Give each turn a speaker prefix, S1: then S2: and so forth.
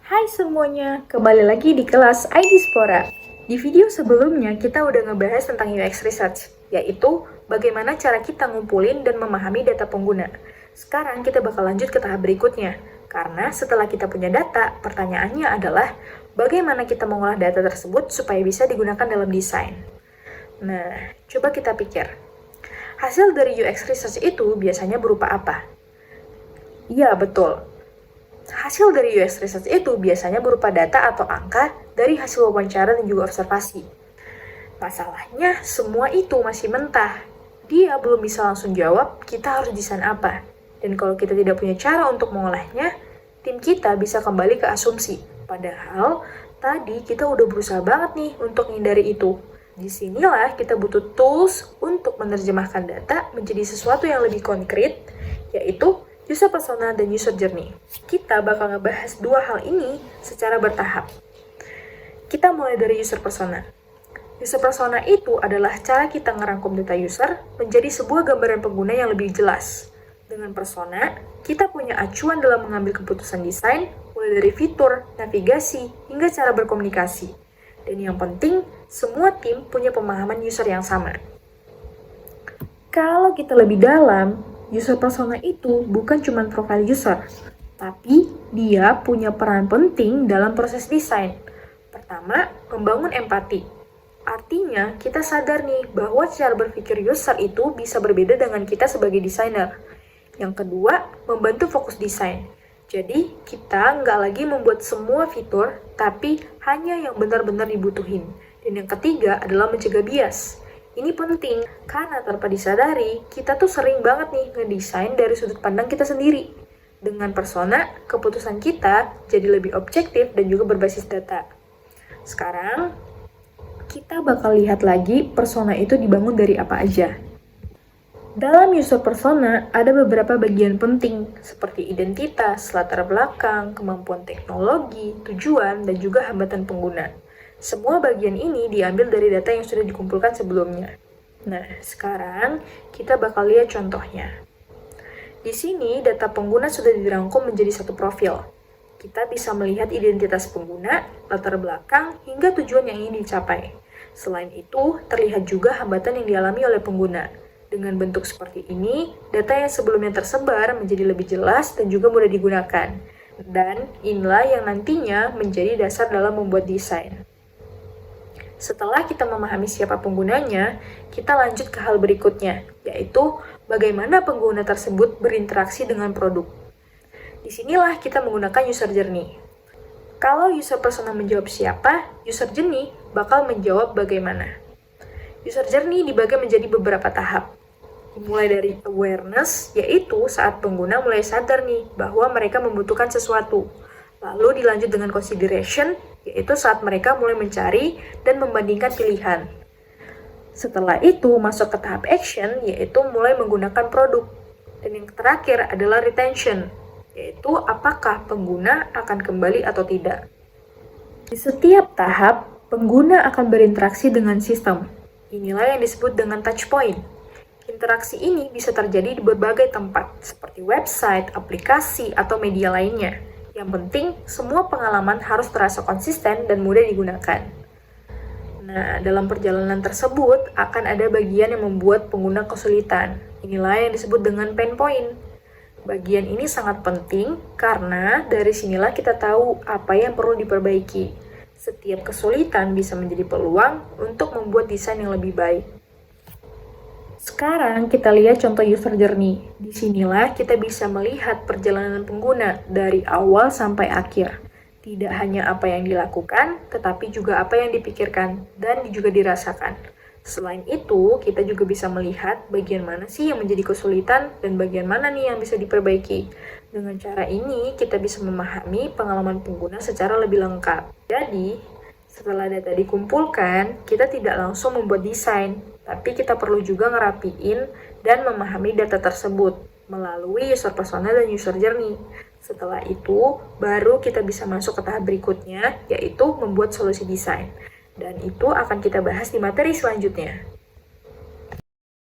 S1: Hai semuanya, kembali lagi di kelas ID Spora. Di video sebelumnya kita udah ngebahas tentang UX Research, yaitu bagaimana cara kita ngumpulin dan memahami data pengguna. Sekarang kita bakal lanjut ke tahap berikutnya, karena setelah kita punya data, pertanyaannya adalah bagaimana kita mengolah data tersebut supaya bisa digunakan dalam desain. Nah, coba kita pikir. Hasil dari UX Research itu biasanya berupa apa? Iya, betul. Hasil dari UX Research itu biasanya berupa data atau angka dari hasil wawancara dan juga observasi. Masalahnya, semua itu masih mentah. Dia belum bisa langsung jawab, kita harus desain apa. Dan kalau kita tidak punya cara untuk mengolahnya, tim kita bisa kembali ke asumsi. Padahal, tadi kita udah berusaha banget nih untuk menghindari itu. Disinilah kita butuh tools untuk menerjemahkan data menjadi sesuatu yang lebih konkret, yaitu user persona dan user journey. Kita bakal ngebahas dua hal ini secara bertahap. Kita mulai dari user persona. User persona itu adalah cara kita ngerangkum data user menjadi sebuah gambaran pengguna yang lebih jelas. Dengan persona, kita punya acuan dalam mengambil keputusan desain, mulai dari fitur, navigasi, hingga cara berkomunikasi. Dan yang penting, semua tim punya pemahaman user yang sama. Kalau kita lebih dalam, user persona itu bukan cuma profil user, tapi dia punya peran penting dalam proses desain. Pertama, membangun empati. Artinya, kita sadar nih bahwa cara berpikir user itu bisa berbeda dengan kita sebagai desainer. Yang kedua, membantu fokus desain. Jadi, kita nggak lagi membuat semua fitur, tapi hanya yang benar-benar dibutuhin. Dan yang ketiga adalah mencegah bias. Ini penting, karena tanpa disadari, kita tuh sering banget nih ngedesain dari sudut pandang kita sendiri. Dengan persona, keputusan kita jadi lebih objektif dan juga berbasis data. Sekarang, kita bakal lihat lagi persona itu dibangun dari apa aja. Dalam user persona, ada beberapa bagian penting, seperti identitas, latar belakang, kemampuan teknologi, tujuan, dan juga hambatan pengguna. Semua bagian ini diambil dari data yang sudah dikumpulkan sebelumnya. Nah, sekarang kita bakal lihat contohnya. Di sini, data pengguna sudah dirangkum menjadi satu profil. Kita bisa melihat identitas pengguna, latar belakang, hingga tujuan yang ingin dicapai. Selain itu, terlihat juga hambatan yang dialami oleh pengguna. Dengan bentuk seperti ini, data yang sebelumnya tersebar menjadi lebih jelas dan juga mudah digunakan. Dan inilah yang nantinya menjadi dasar dalam membuat desain. Setelah kita memahami siapa penggunanya, kita lanjut ke hal berikutnya, yaitu bagaimana pengguna tersebut berinteraksi dengan produk. Disinilah kita menggunakan user journey. Kalau user persona menjawab siapa, user journey bakal menjawab bagaimana. User journey dibagi menjadi beberapa tahap. Mulai dari awareness, yaitu saat pengguna mulai sadar nih bahwa mereka membutuhkan sesuatu. Lalu dilanjut dengan consideration, yaitu saat mereka mulai mencari dan membandingkan pilihan. Setelah itu masuk ke tahap action, yaitu mulai menggunakan produk. Dan yang terakhir adalah retention, yaitu apakah pengguna akan kembali atau tidak. Di setiap tahap, pengguna akan berinteraksi dengan sistem. Inilah yang disebut dengan touch point. Interaksi ini bisa terjadi di berbagai tempat, seperti website, aplikasi, atau media lainnya. Yang penting, semua pengalaman harus terasa konsisten dan mudah digunakan. Nah, dalam perjalanan tersebut, akan ada bagian yang membuat pengguna kesulitan. Inilah yang disebut dengan pain point. Bagian ini sangat penting karena dari sinilah kita tahu apa yang perlu diperbaiki. Setiap kesulitan bisa menjadi peluang untuk membuat desain yang lebih baik. Sekarang kita lihat contoh user journey. Disinilah kita bisa melihat perjalanan pengguna dari awal sampai akhir. Tidak hanya apa yang dilakukan, tetapi juga apa yang dipikirkan dan juga dirasakan. Selain itu, kita juga bisa melihat bagian mana sih yang menjadi kesulitan dan bagian mana nih yang bisa diperbaiki. Dengan cara ini, kita bisa memahami pengalaman pengguna secara lebih lengkap. Jadi, setelah data dikumpulkan, kita tidak langsung membuat desain, tapi kita perlu juga ngerapiin dan memahami data tersebut melalui user persona dan user journey. Setelah itu, baru kita bisa masuk ke tahap berikutnya, yaitu membuat solusi desain. Dan itu akan kita bahas di materi selanjutnya.